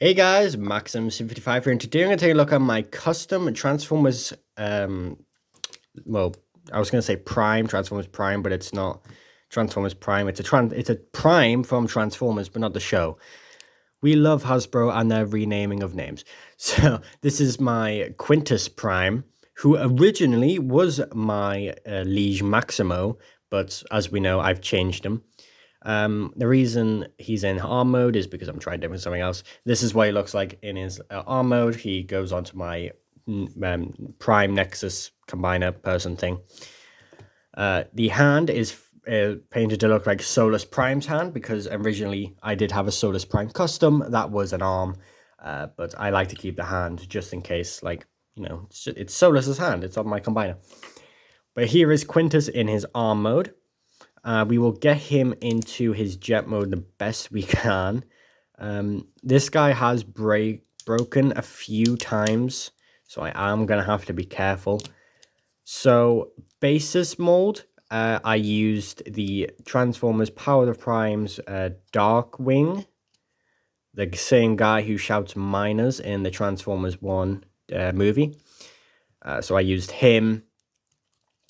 Hey guys, Maxim55 here, and today I'm going to take a look at my custom Transformers, well, I was going to say Prime, Transformers Prime, but it's not Transformers Prime, it's a Prime from Transformers, but not the show. We love Hasbro and their renaming of names. So, this is my Quintus Prime, who originally was my Liege Maximo, but as we know, I've changed him. The reason he's in arm mode is because I'm trying different something else. This is what he looks like in his arm mode. He goes onto my Prime Nexus combiner person thing. The hand is painted to look like Solus Prime's hand because originally I did have a Solus Prime custom. That was an arm, but I like to keep the hand just in case, like, you know, it's Solus's hand. It's on my combiner. But here is Quintus in his arm mode. We will get him into his jet mode the best we can. This guy has broken a few times, so I am going to have to be careful. So, basis mold, I used the Transformers Power of Prime's Darkwing, the same guy who shouts miners in the Transformers 1 movie. So I used him,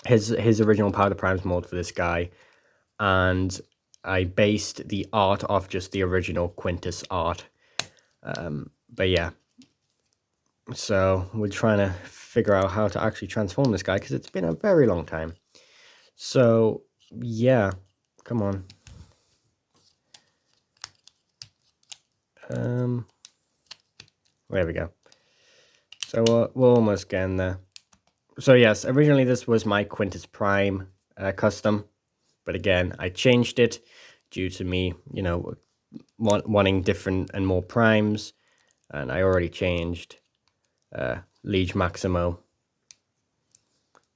his original Power of Prime's mold for this guy. And I based the art off just the original Quintus art. But yeah, so we're trying to figure out how to actually transform this guy because it's been a very long time. So yeah, come on. There we go. So we're almost getting there. So yes, originally this was my Quintus Prime custom. But again, I changed it due to me, you know, wanting different and more primes. And I already changed Liege Maximo.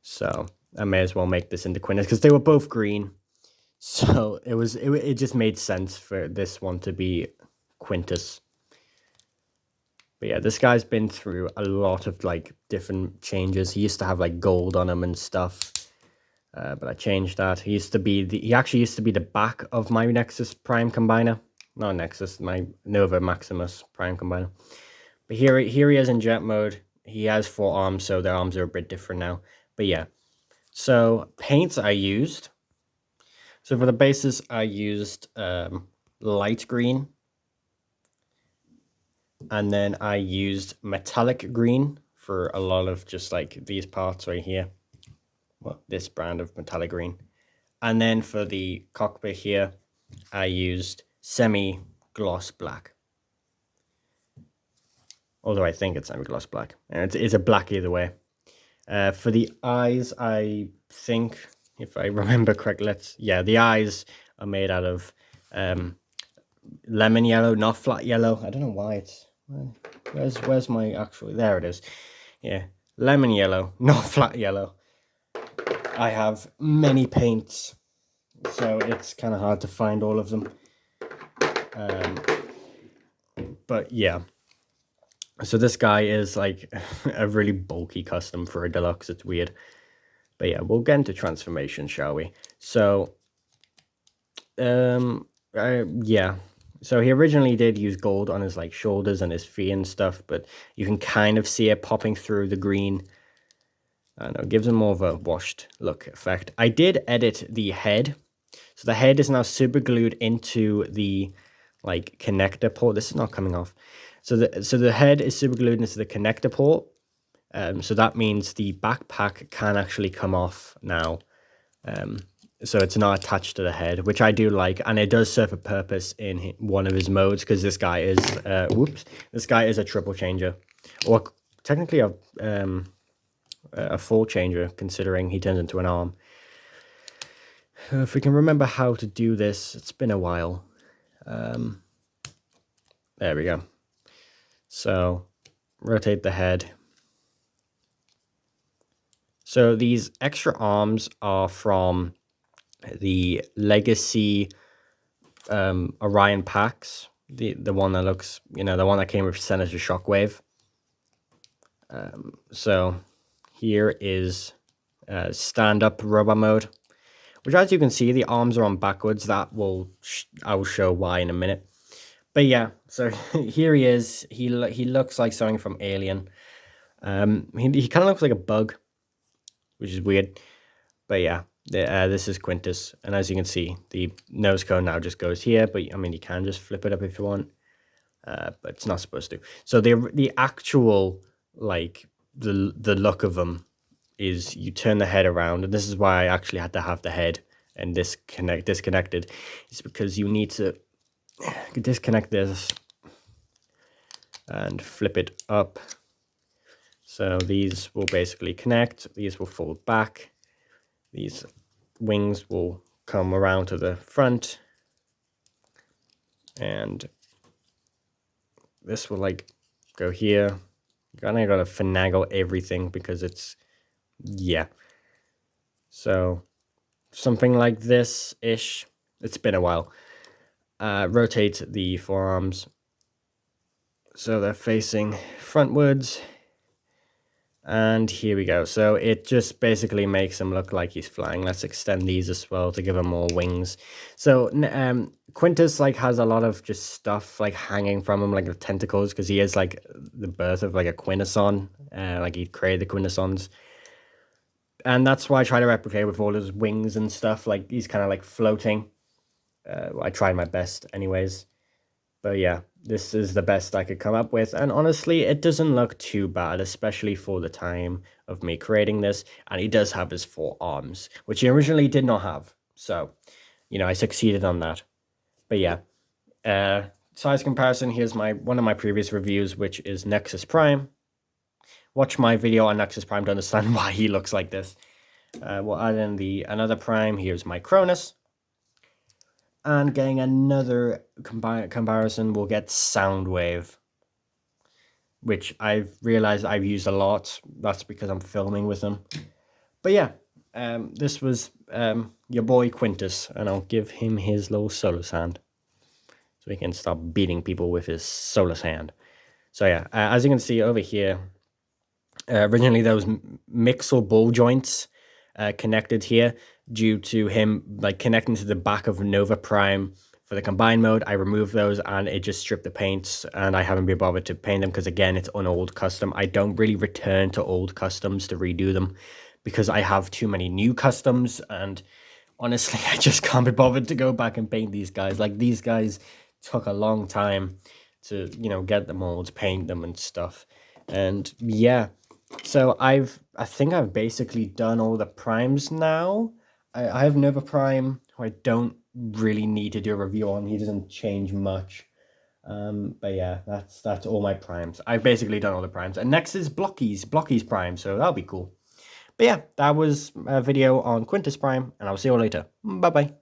So I may as well make this into Quintus because they were both green. So it just made sense for this one to be Quintus. But yeah, this guy's been through a lot of like different changes. He used to have like gold on him and stuff. But I changed that. He actually used to be the back of my Nexus Prime combiner. Not Nexus, my Nova Maximus Prime combiner. But here he is in jet mode. He has 4 arms, so their arms are a bit different now. But yeah. So paints I used. So for the bases, I used light green. And then I used metallic green for a lot of just like these parts right here. Well, this brand of metallic green. And then for the cockpit here, I used semi-gloss black. Although I think it's semi-gloss black. And it's a black either way. For the eyes, I think, if I remember correctly, the eyes are made out of lemon yellow, not flat yellow. I don't know why it's... Where's my actual... There it is. Yeah, lemon yellow, not flat yellow. I have many paints, so it's kind of hard to find all of them. But yeah, so this guy is like a really bulky custom for a deluxe. It's weird. But yeah, we'll get into transformation, shall we? So, yeah. So he originally did use gold on his like shoulders and his feet and stuff, but you can kind of see it popping through the green. I don't know, it gives him more of a washed look effect. I did edit the head. So the head is now super glued into the like connector port. This is not coming off. So the head is super glued into the connector port. So that means the backpack can actually come off now. So it's not attached to the head, which I do like, and it does serve a purpose in one of his modes because this guy is this guy is a triple changer, or technically a full changer, considering he turns into an arm. If we can remember how to do this, it's been a while. There we go. So rotate the head. So these extra arms are from the Legacy Orion packs. The one that looks, you know, the one that came with Senator Shockwave. So here is stand-up robot mode, which, as you can see, the arms are on backwards. That I will show why in a minute. But yeah, So here he is. He looks like something from Alien. He kind of looks like a bug, which is weird. But yeah, this is Quintus, and as you can see, the nose cone now just goes here. But I mean, you can just flip it up if you want, but it's not supposed to. So the actual like the look of them is you turn the head around, and this is why I actually had to have the head and disconnected. It's because you need to disconnect this and flip it up. So these will basically connect. These will fold back. These wings will come around to the front, and this will like go here. You kind of gotta finagle everything because it's, yeah. So something like this ish. It's been a while. Rotate the forearms so they're facing frontwards. And here we go. So it just basically makes him look like he's flying. Let's extend these as well to give him more wings. So Quintus like has a lot of just stuff like hanging from him, like the tentacles, because he is like the birth of like a quintesson. Like he created the quintessons. And that's why I try to replicate with all his wings and stuff. Like he's kind of like floating. I tried my best anyways. But yeah, this is the best I could come up with. And honestly, it doesn't look too bad, especially for the time of me creating this. And he does have his 4 arms, which he originally did not have. So, you know, I succeeded on that. But yeah, size comparison. Here's one of my previous reviews, which is Nexus Prime. Watch my video on Nexus Prime to understand why he looks like this. We'll add in another Prime. Here's my Cronus. And getting another comparison, we'll get Soundwave, which I've realized I've used a lot. That's because I'm filming with them. But yeah, this was your boy Quintus, and I'll give him his little solar sand so he can stop beating people with his solar sand. So yeah, as you can see over here, originally those mixel ball joints connected here due to him like connecting to the back of Nova Prime for the combined mode. I removed those and it just stripped the paints, and I haven't been bothered to paint them because again, it's an old custom. I don't really return to old customs to redo them because I have too many new customs, and honestly, I just can't be bothered to go back and paint these guys. Like these guys took a long time to, you know, get the molds, paint them and stuff. And yeah, so I think I've basically done all the primes now. I have Nova Prime, who I don't really need to do a review on. He doesn't change much. But yeah, that's all my primes. I've basically done all the primes. And next is Blocky's Prime, so that'll be cool. But yeah, that was a video on Quintus Prime, and I'll see you all later. Bye-bye.